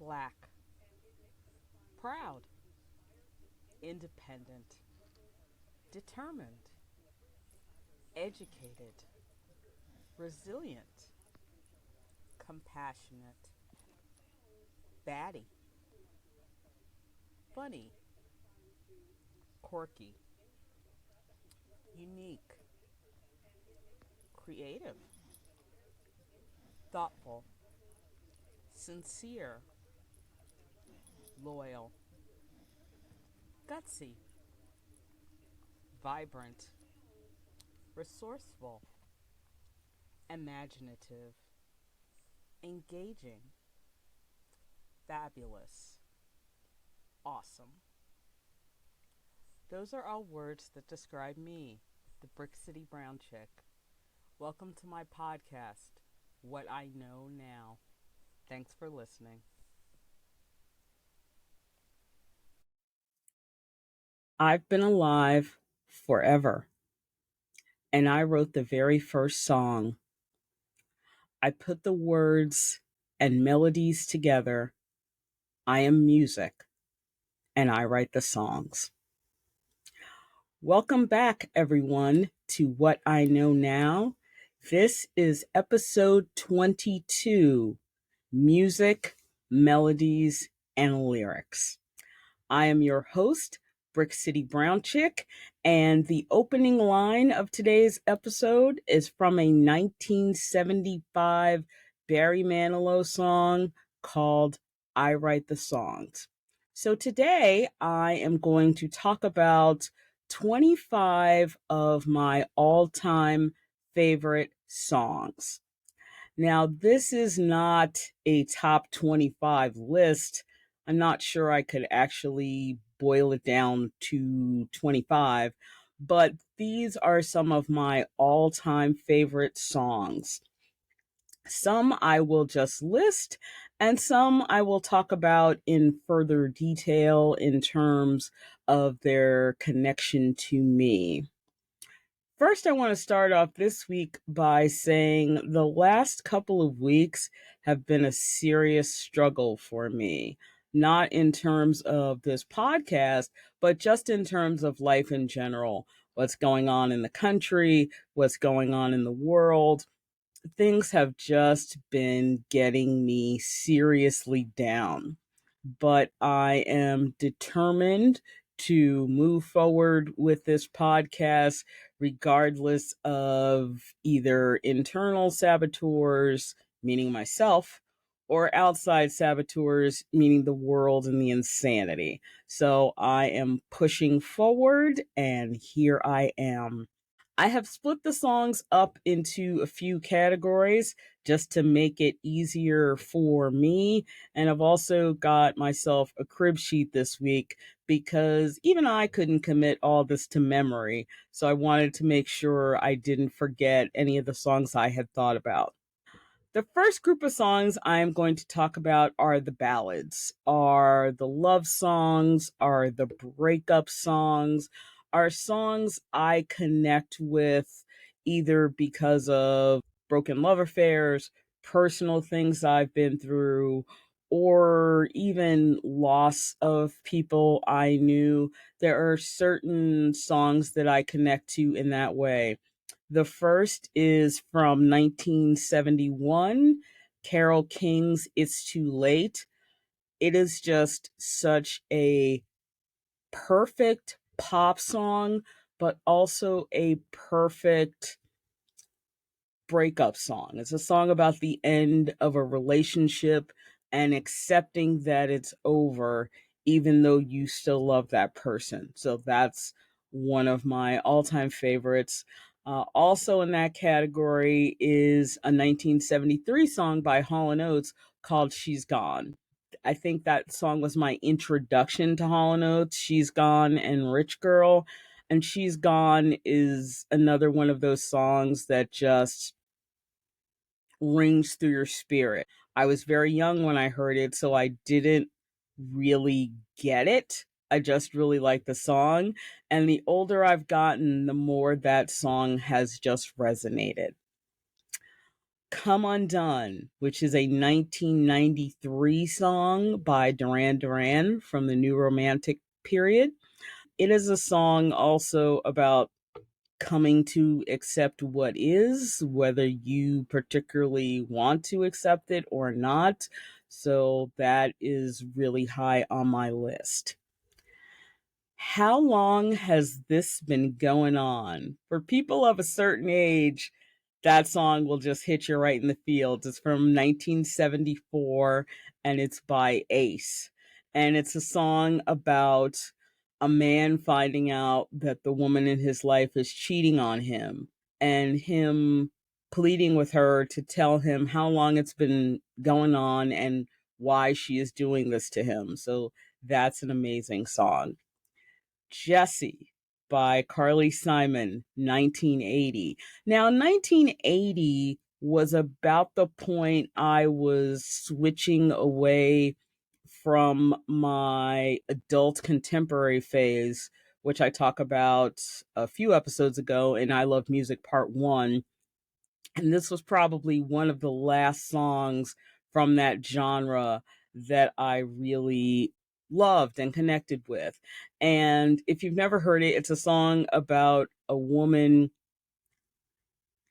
Black, proud, independent, determined, educated, resilient, compassionate, batty, funny, quirky, unique, creative, thoughtful, sincere, loyal, gutsy, vibrant, resourceful, imaginative, engaging, fabulous, awesome. Those are all words that describe me, the Brick City Brown Chick. Welcome to my podcast, What I Know Now. Thanks for listening. I've been alive forever, and I wrote the very first song. I put the words and melodies together. I am music, and I write the songs. Welcome back, everyone, to What I Know Now. This is episode 22, Music, Melodies, and Lyrics. I am your host, Brick City Brown Chick, and the opening line of today's episode is from a 1975 Barry Manilow song called I Write the Songs. So today I am going to talk about 25 of my all-time favorite songs. Now, this is not a top 25 list. I'm not sure I could actually boil it down to 25, but these are some of my all time favorite songs. Some I will just list, and some I will talk about in further detail in terms of their connection to me. First, I want to start off this week by saying the last couple of weeks have been a serious struggle for me, not in terms of this podcast, but just in terms of life in general. What's going on in the country, what's going on in the world. Things have just been getting me seriously down, but I am determined to move forward with this podcast regardless of either internal saboteurs, meaning myself, or outside saboteurs, meaning the world and the insanity. So I am pushing forward, and here I am. I have split the songs up into a few categories just to make it easier for me. And I've also got myself a crib sheet this week because even I couldn't commit all this to memory. So I wanted to make sure I didn't forget any of the songs I had thought about. The first group of songs I'm going to talk about are the ballads, are the love songs, are the breakup songs, are songs I connect with either because of broken love affairs, personal things I've been through, or even loss of people I knew. There are certain songs that I connect to in that way. The first is from 1971, Carole King's It's Too Late. It is just such a perfect pop song, but also a perfect breakup song. It's a song about the end of a relationship and accepting that it's over, even though you still love that person. So that's one of my all time favorites. Also in that category is a 1973 song by Hall & Oates called She's Gone. I think that song was my introduction to Hall & Oates, She's Gone and Rich Girl. And She's Gone is another one of those songs that just rings through your spirit. I was very young when I heard it, so I didn't really get it. I just really like the song. And the older I've gotten, the more that song has just resonated. Come Undone, which is a 1993 song by Duran Duran from the New Romantic period. It is a song also about coming to accept what is, whether you particularly want to accept it or not. So that is really high on my list. How long has this been going on? For people of a certain age, that song will just hit you right in the feels. It's from 1974 and it's by Ace. And it's a song about a man finding out that the woman in his life is cheating on him and him pleading with her to tell him how long it's been going on and why she is doing this to him. So that's an amazing song. Jessie by Carly Simon, 1980. Now, 1980 was about the point I was switching away from my adult contemporary phase, which I talk about a few episodes ago in I Love Music Part 1. And this was probably one of the last songs from that genre that I really loved and connected with. And if you've never heard it, it's a song about a woman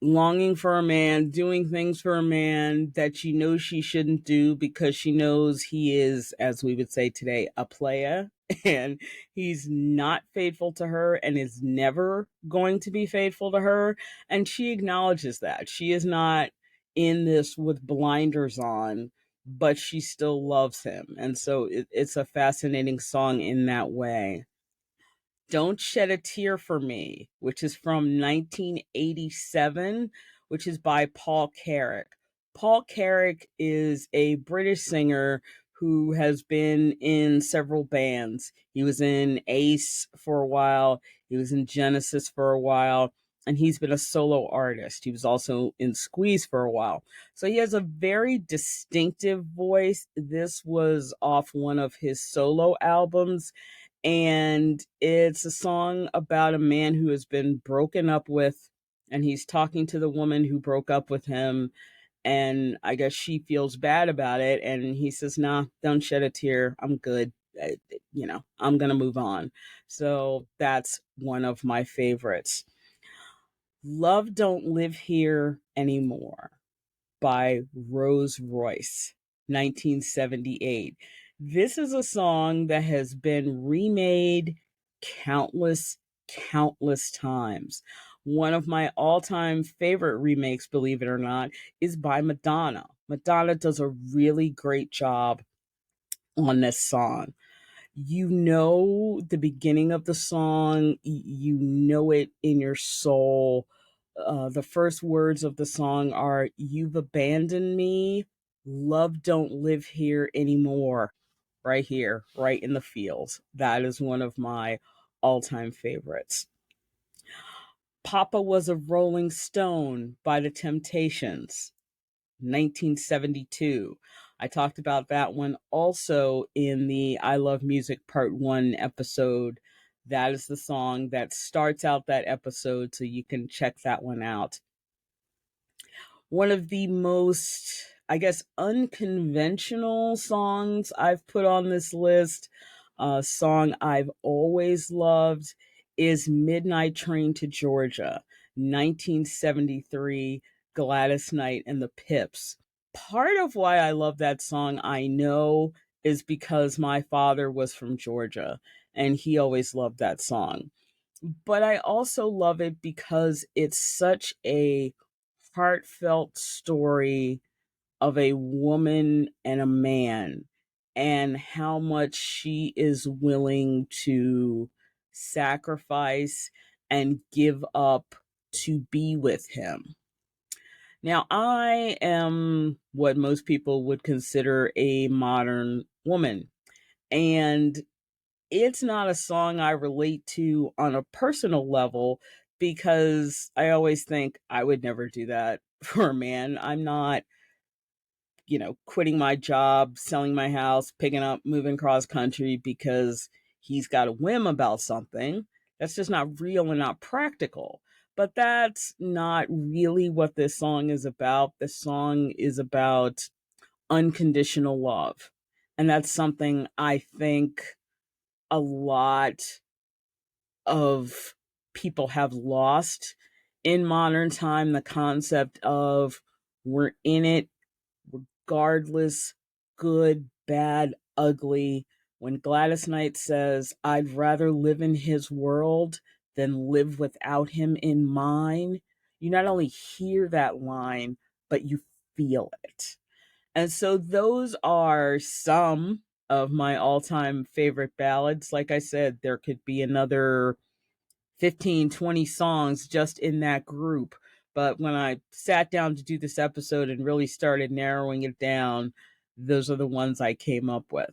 longing for a man, doing things for a man that she knows she shouldn't do because she knows he is, as we would say today, a player. And he's not faithful to her and is never going to be faithful to her. And she acknowledges that. She is not in this with blinders on, but she still loves him. And so it's a fascinating song in that way. Don't Shed a Tear for Me, which is from 1987, which is by Paul Carrick. Paul Carrick is a British singer who has been in several bands. He was in Ace for a while, he was in Genesis for a while, and he's been a solo artist. He was also in Squeeze for a while. So he has a very distinctive voice. This was off one of his solo albums, and it's a song about a man who has been broken up with, and he's talking to the woman who broke up with him, and I guess she feels bad about it, and he says, nah, don't shed a tear, I'm good. I'm gonna move on. So that's one of my favorites. Love Don't Live Here Anymore by Rose Royce, 1978. This is a song that has been remade countless, countless times. One of my all time favorite remakes, believe it or not, is by Madonna. Madonna does a really great job on this song. You know the beginning of the song, you know it in your soul. The first words of the song are, "You've abandoned me. Love don't live here anymore." Right here, right in the fields. That is one of my all time favorites. Papa Was a Rolling Stone by The Temptations, 1972. I talked about that one also in the I Love Music Part 1 episode. That is the song that starts out that episode, so you can check that one out. One of the most, I guess, unconventional songs I've put on this list, a song I've always loved, is Midnight Train to Georgia, 1973, Gladys Knight and the Pips. Part of why I love that song, I know, is because my father was from Georgia and he always loved that song. But I also love it because it's such a heartfelt story of a woman and a man and how much she is willing to sacrifice and give up to be with him. Now, I am what most people would consider a modern woman, and it's not a song I relate to on a personal level because I always think I would never do that for a man. I'm not, quitting my job, selling my house, picking up, moving cross country because he's got a whim about something. That's just not real and not practical. But that's not really what this song is about. This song is about unconditional love. And that's something I think a lot of people have lost in modern time, the concept of we're in it regardless, good, bad, ugly. When Gladys Knight says, I'd rather live in his world than live without him in mine, you not only hear that line, but you feel it. And so those are some of my all time favorite ballads. Like I said, there could be another 15, 20 songs just in that group. But when I sat down to do this episode and really started narrowing it down, those are the ones I came up with.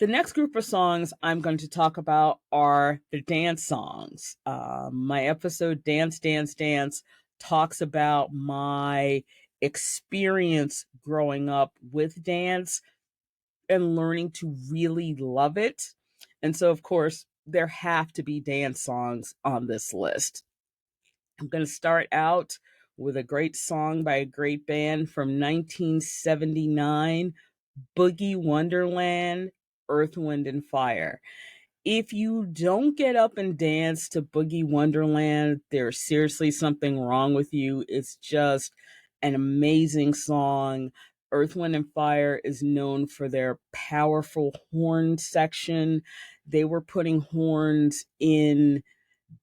The next group of songs I'm going to talk about are the dance songs. My episode, Dance, Dance, Dance, talks about my experience growing up with dance and learning to really love it. And so, of course, there have to be dance songs on this list. I'm going to start out with a great song by a great band from 1979, Boogie Wonderland, Earth, Wind, and Fire. If you don't get up and dance to Boogie Wonderland, there's seriously something wrong with you. It's just an amazing song. Earth, Wind, and Fire is known for their powerful horn section. They were putting horns in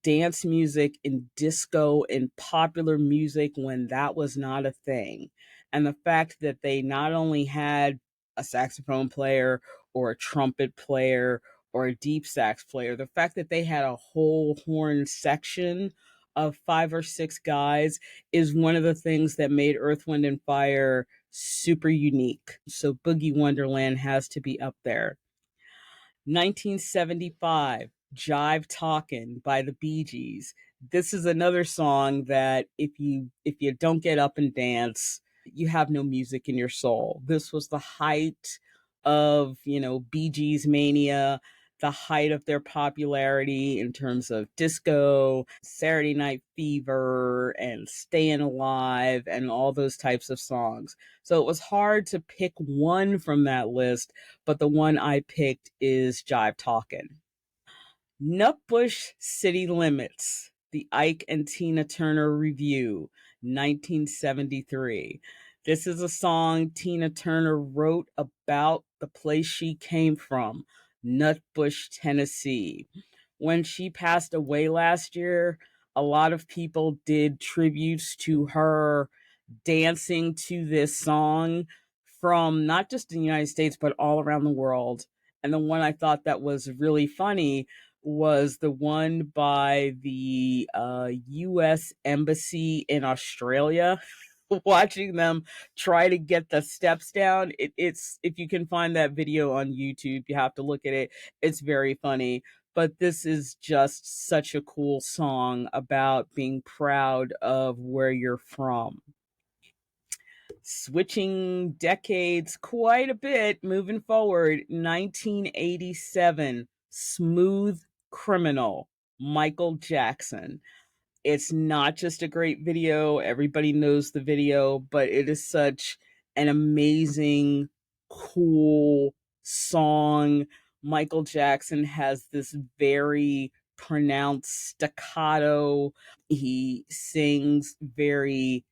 dance music, in disco, in popular music when that was not a thing. And the fact that they not only had a saxophone player or a trumpet player or a deep sax player, the fact that they had a whole horn section of 5 or 6 guys is one of the things that made Earth, Wind, and Fire super unique. So Boogie Wonderland has to be up there. 1975, Jive Talkin' by the Bee Gees. This is another song that if you don't get up and dance, you have no music in your soul. This was the height of, Bee Gees mania, the height of their popularity in terms of disco, Saturday Night Fever, and Staying Alive, and all those types of songs. So it was hard to pick one from that list, but the one I picked is Jive Talkin'. Nutbush City Limits, the Ike and Tina Turner Review, 1973. This is a song Tina Turner wrote about the place she came from, Nutbush, Tennessee. When she passed away last year, a lot of people did tributes to her dancing to this song from not just in the United States, but all around the world. And the one I thought that was really funny was the one by the US Embassy in Australia. Watching them try to get the steps down. It's if you can find that video on YouTube, you have to look at it. It's very funny. But this is just such a cool song about being proud of where you're from. Switching decades quite a bit, moving forward, 1987, Smooth Criminal, Michael Jackson. It's not just a great video, everybody knows the video, but it is such an amazing, cool song. Michael Jackson has this very pronounced staccato. He sings very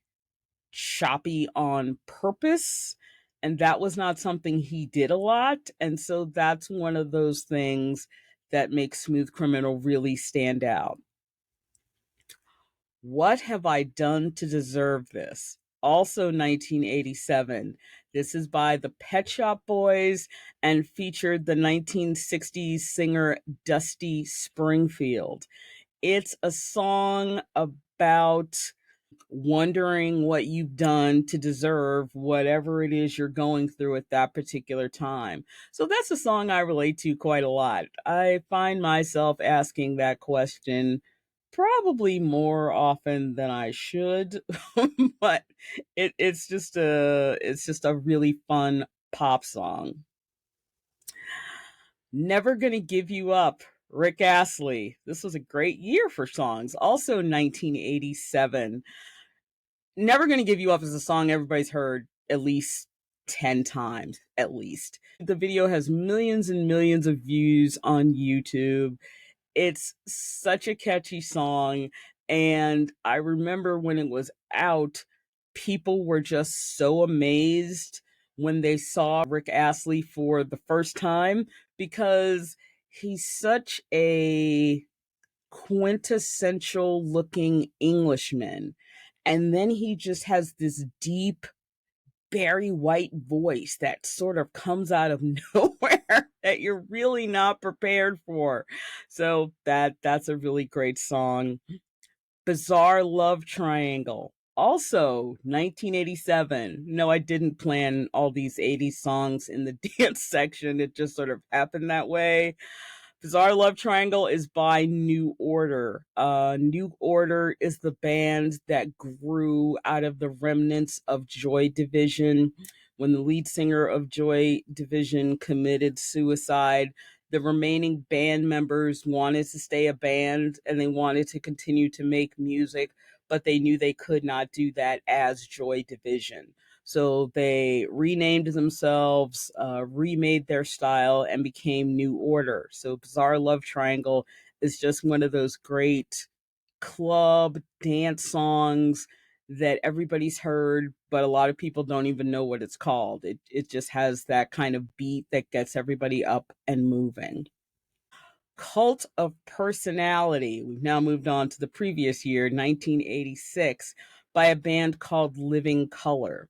choppy on purpose. And that was not something he did a lot. And so that's one of those things that makes Smooth Criminal really stand out. What Have I Done to Deserve This? Also 1987. This is by the Pet Shop Boys and featured the 1960s singer Dusty Springfield. It's a song about wondering what you've done to deserve whatever it is you're going through at that particular time. So that's a song I relate to quite a lot. I find myself asking that question probably more often than I should, but it's just a really fun pop song. Never Gonna Give You Up Rick Astley. This was a great year for songs. Also 1987. Never Gonna Give You Up is a song everybody's heard at least 10 times, at least. The video has millions and millions of views on YouTube. It's such a catchy song. And I remember when it was out, people were just so amazed when they saw Rick Astley for the first time because he's such a quintessential looking Englishman. And then he just has this deep Barry White voice that sort of comes out of nowhere that you're really not prepared for. So that's a really great song. Bizarre Love Triangle. Also 1987. No, I didn't plan all these 80s songs in the dance section. It just sort of happened that way. Bizarre Love Triangle is by New Order. New Order is the band that grew out of the remnants of Joy Division. When the lead singer of Joy Division committed suicide, the remaining band members wanted to stay a band and they wanted to continue to make music, but they knew they could not do that as Joy Division. So they renamed themselves, remade their style, and became New Order. So Bizarre Love Triangle is just one of those great club dance songs that everybody's heard, but a lot of people don't even know what it's called. It just has that kind of beat that gets everybody up and moving. Cult of Personality. We've now moved on to the previous year, 1986, by a band called Living Color.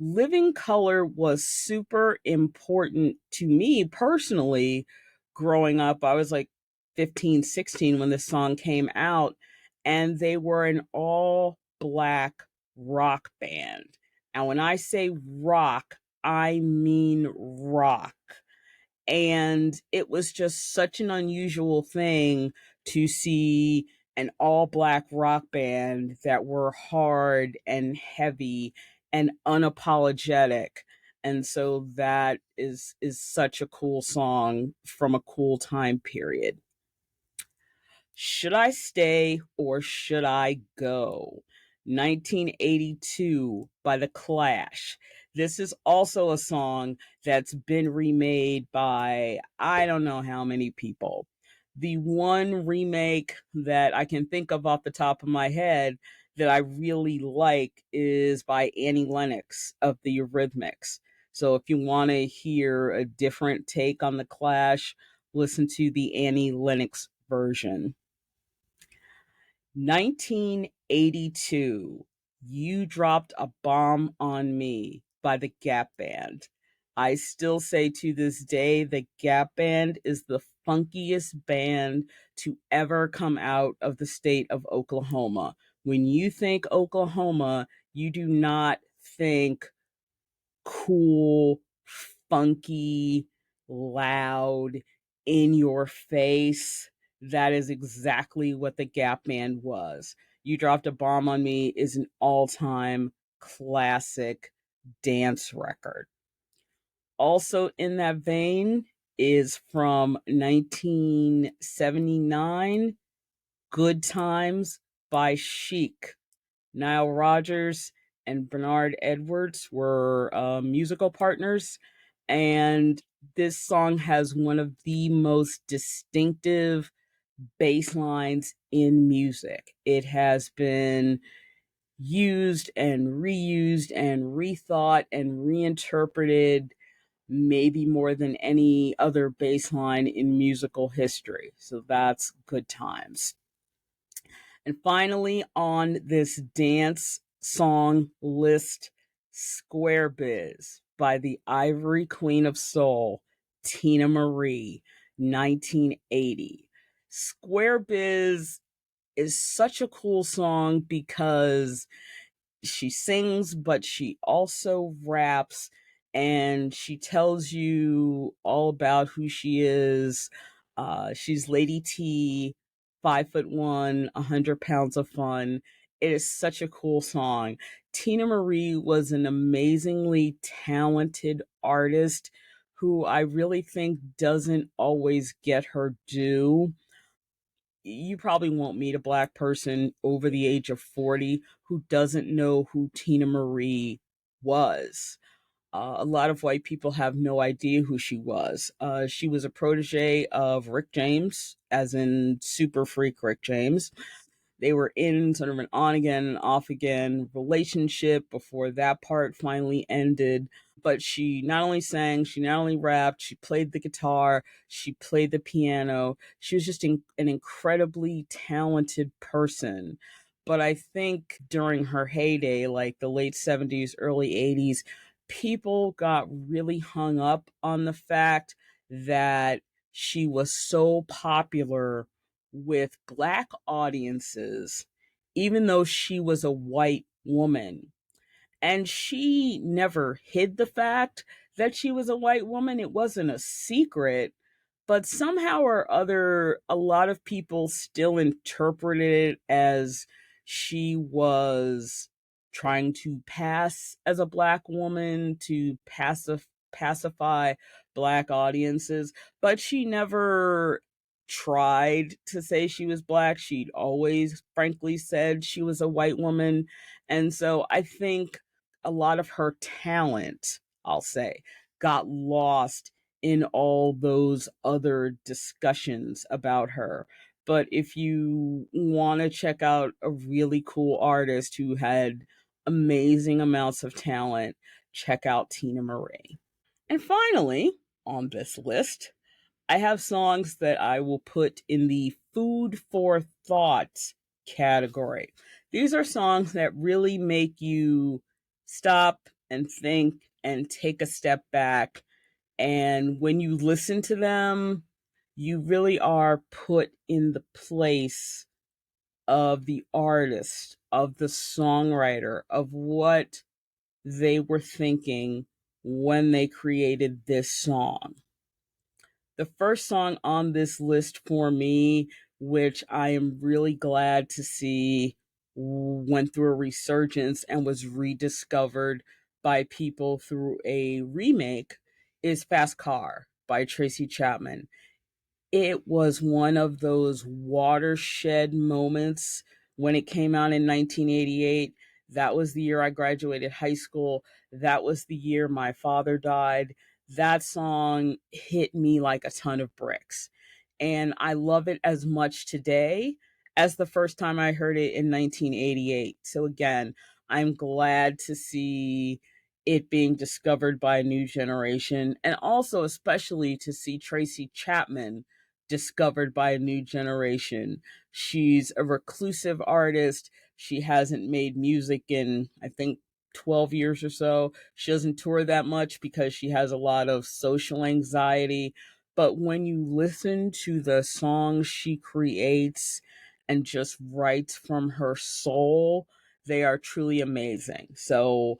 Living Color was super important to me personally growing up. I was like 15, 16 when this song came out, and they were an all black rock band. And when I say rock, I mean rock. And it was just such an unusual thing to see an all black rock band that were hard and heavy and unapologetic. And so that is such a cool song from a cool time period. Should I Stay or Should I Go? 1982 by The Clash. This is also a song that's been remade by I don't know how many people. The one remake that I can think of off the top of my head that I really like is by Annie Lennox of the Eurythmics. So if you want to hear a different take on The Clash, listen to the Annie Lennox version. 1982, You Dropped a Bomb on Me by the Gap Band. I still say to this day, the Gap Band is the funkiest band to ever come out of the state of Oklahoma. When you think Oklahoma, you do not think cool, funky, loud, in your face. That is exactly what the Gap Band was. You Dropped a Bomb on Me is an all time classic dance record. Also, in that vein, is from 1979, Good Times by Chic. Nile Rodgers and Bernard Edwards were musical partners, and this song has one of the most distinctive bass lines in music. It has been used and reused and rethought and reinterpreted maybe more than any other bass line in musical history. So that's Good Times. And finally, on this dance song list, Square Biz by the Ivory Queen of Soul, Tina Marie, 1980. Square Biz is such a cool song because she sings, but she also raps and she tells you all about who she is. She's Lady T, 5'1", 100 pounds of fun. It is such a cool song. Tina Marie was an amazingly talented artist who I really think doesn't always get her due. You probably won't meet a black person over the age of 40 who doesn't know who Tina Marie was. A lot of white people have no idea who she was. She was a protege of Rick James, as in Super Freak Rick James. They were in sort of an on again, off again relationship before that part finally ended. But she not only sang, she not only rapped, she played the guitar, she played the piano. She was just an incredibly talented person. But I think during her heyday, like the late 70s, early 80s, people got really hung up on the fact that she was so popular with black audiences, even though she was a white woman. And she never hid the fact that she was a white woman. It wasn't a secret, but somehow or other, a lot of people still interpreted it as she was trying to pass as a black woman to pacify black audiences, but she never tried to say she was black. She'd always frankly said she was a white woman. And so I think a lot of her talent, I'll say, got lost in all those other discussions about her. But if you want to check out a really cool artist who had amazing amounts of talent, check out Tina Marie. And finally, on this list, I have songs that I will put in the food for thought category. These are songs that really make you stop and think and take a step back. And when you listen to them, you really are put in the place of the artist, of the songwriter, of what they were thinking when they created this song. The first song on this list for me, which I am really glad to see went through a resurgence and was rediscovered by people through a remake, is Fast Car by Tracy Chapman. It was one of those watershed moments when it came out in 1988. That was the year I graduated high school. That was the year my father died. That song hit me like a ton of bricks. And I love it as much today as the first time I heard it in 1988. So again, I'm glad to see it being discovered by a new generation, and also especially to see Tracy Chapman discovered by a new generation. She's a reclusive artist. She hasn't made music in, I think, 12 years or so. She doesn't tour that much because she has a lot of social anxiety. But when you listen to the songs she creates and just writes from her soul, they are truly amazing. So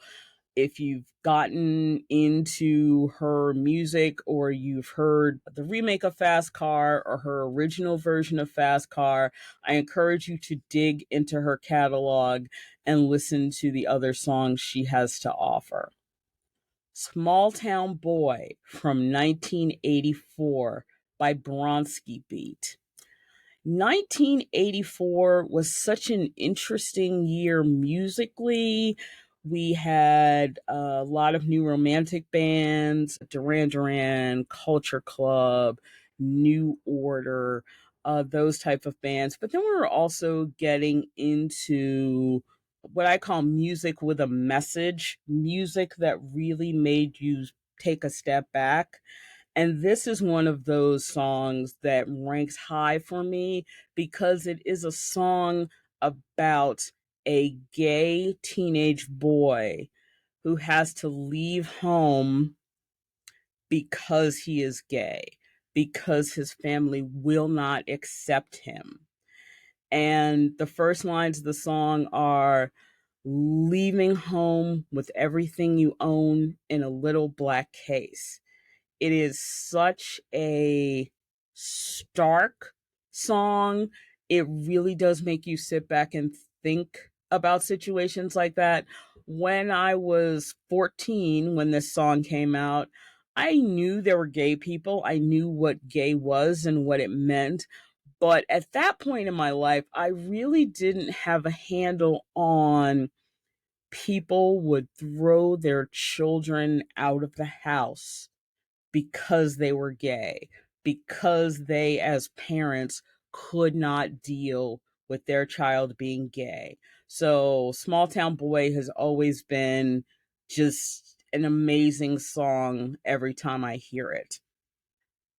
if you've gotten into her music, or you've heard the remake of Fast Car or her original version of Fast Car, I encourage you to dig into her catalog and listen to the other songs she has to offer. Small Town Boy from 1984 by Bronski Beat. 1984 was such an interesting year musically. We had a lot of new romantic bands, Duran Duran, Culture Club, New Order, those type of bands. But then we were also getting into what I call music with a message, music that really made you take a step back. And this is one of those songs that ranks high for me because it is a song about a gay teenage boy who has to leave home because he is gay, because his family will not accept him. And the first lines of the song are, leaving home with everything you own in a little black case. It is such a stark song. It really does make you sit back and think about situations like that. When I was 14, when this song came out, I knew there were gay people. I knew what gay was and what it meant. But at that point in my life, I really didn't have a handle on people would throw their children out of the house because they were gay, because they, as parents, could not deal with their child being gay. So, Small Town Boy has always been just an amazing song every time I hear it.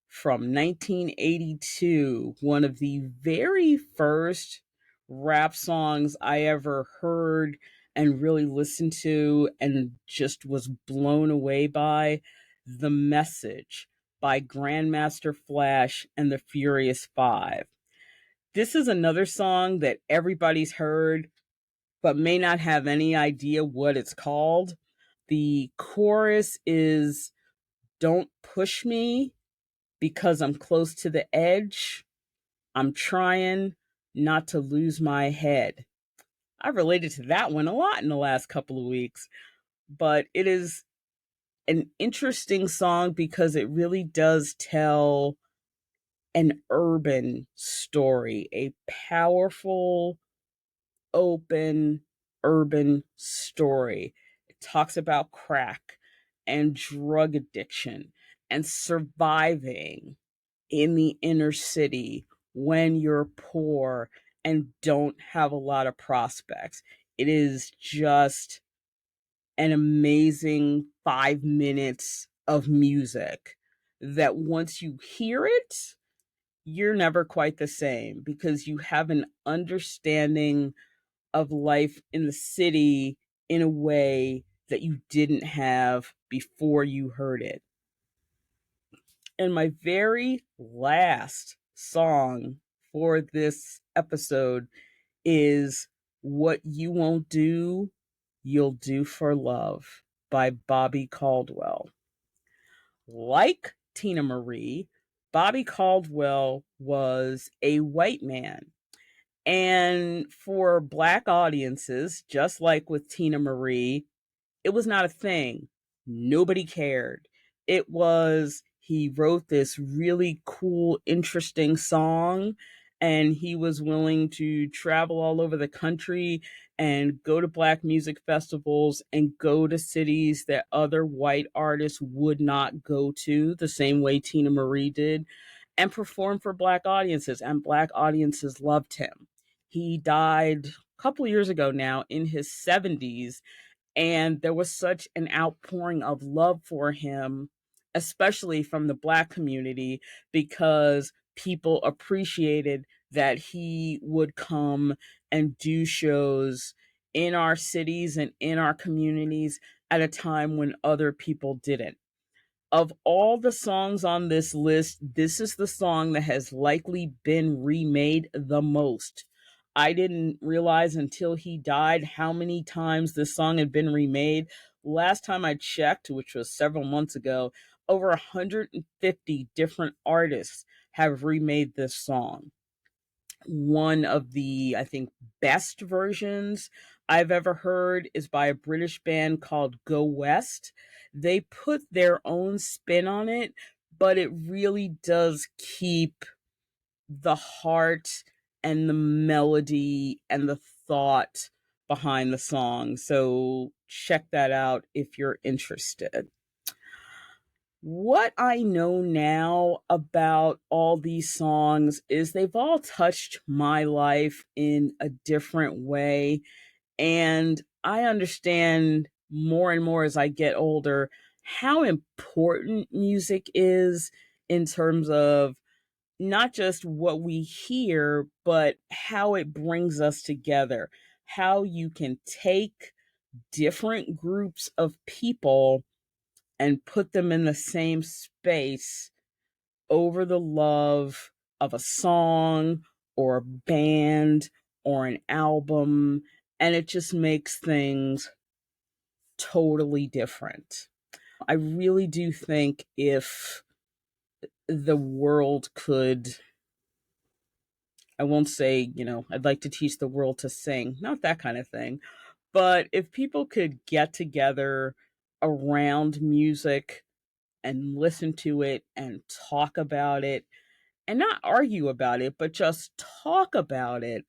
From 1982, one of the very first rap songs I ever heard and really listened to and just was blown away by. The Message by Grandmaster Flash and the Furious Five. This is another song that everybody's heard but may not have any idea what it's called. The chorus is "Don't push me because I'm close to the edge. I'm trying not to lose my head." I related to that one a lot in the last couple of weeks, but it is an interesting song because it really does tell an urban story, a powerful, open, urban story. It talks about crack and drug addiction and surviving in the inner city when you're poor and don't have a lot of prospects. It is just an amazing 5 minutes of music that once you hear it, you're never quite the same because you have an understanding of life in the city in a way that you didn't have before you heard it. And my very last song for this episode is "What You Won't Do, You'll Do for Love" by Bobby Caldwell. Like Tina Marie, Bobby Caldwell was a white man. And for Black audiences, just like with Tina Marie, it was not a thing. Nobody cared. It was, he wrote this really cool, interesting song, and he was willing to travel all over the country and go to Black music festivals and go to cities that other white artists would not go to, the same way Tina Marie did, and perform for Black audiences. And Black audiences loved him. He died a couple years ago now in his 70s, and there was such an outpouring of love for him, especially from the Black community, because people appreciated that he would come and do shows in our cities and in our communities at a time when other people didn't. Of all the songs on this list, this is the song that has likely been remade the most. I didn't realize until he died how many times this song had been remade. Last time I checked, which was several months ago, over 150 different artists have remade this song. One of the, I think, best versions I've ever heard is by a British band called Go West. They put their own spin on it, but it really does keep the heart and the melody and the thought behind the song. So check that out if you're interested. What I know now about all these songs is they've all touched my life in a different way. And I understand more and more as I get older how important music is in terms of not just what we hear, but how it brings us together. How you can take different groups of people and put them in the same space over the love of a song or a band or an album. And it just makes things totally different. I really do think if the world could, I won't say, I'd like to teach the world to sing, not that kind of thing, but if people could get together around music and listen to it and talk about it and not argue about it, but just talk about it,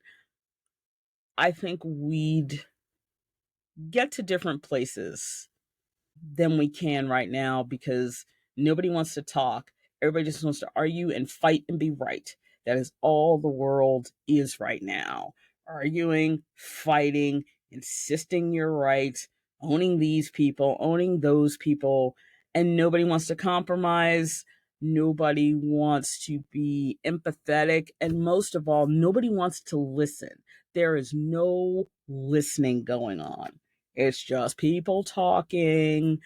I think we'd get to different places than we can right now because nobody wants to talk. Everybody just wants to argue and fight and be right. That is all the world is right now. Arguing, fighting, insisting you're right, owning these people, owning those people, and nobody wants to compromise. Nobody wants to be empathetic. And most of all, nobody wants to listen. There is no listening going on. It's just people talking,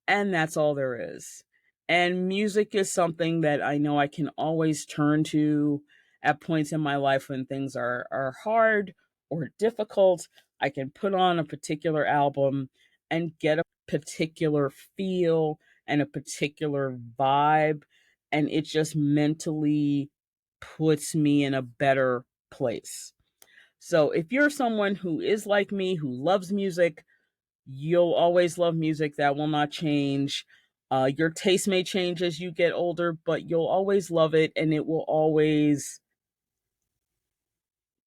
and that's all there is. And music is something that I know I can always turn to at points in my life when things are hard or difficult. I can put on a particular album and get a particular feel and a particular vibe, and it just mentally puts me in a better place. So if you're someone who is like me, who loves music, you'll always love music. That will not change. Your taste may change as you get older, but you'll always love it and it will always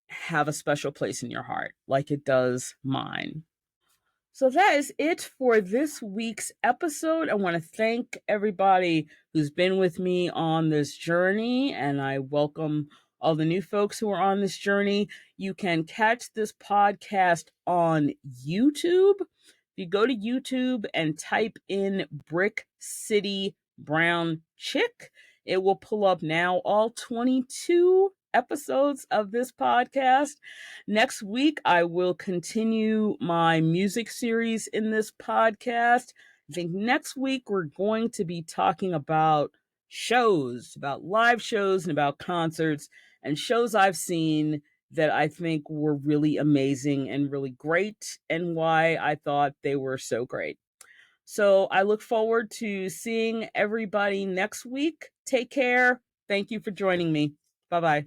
have a special place in your heart, like it does mine. So that is it for this week's episode. I want to thank everybody who's been with me on this journey, and I welcome all the new folks who are on this journey. You can catch this podcast on YouTube. If you go to YouTube and type in Brick City Brown Chick, it will pull up now all 22 episodes of this podcast. Next week, I will continue my music series in this podcast. I think next week we're going to be talking about shows, about live shows, and about concerts and shows I've seen that I think were really amazing and really great, and why I thought they were so great. So I look forward to seeing everybody next week. Take care. Thank you for joining me. Bye bye.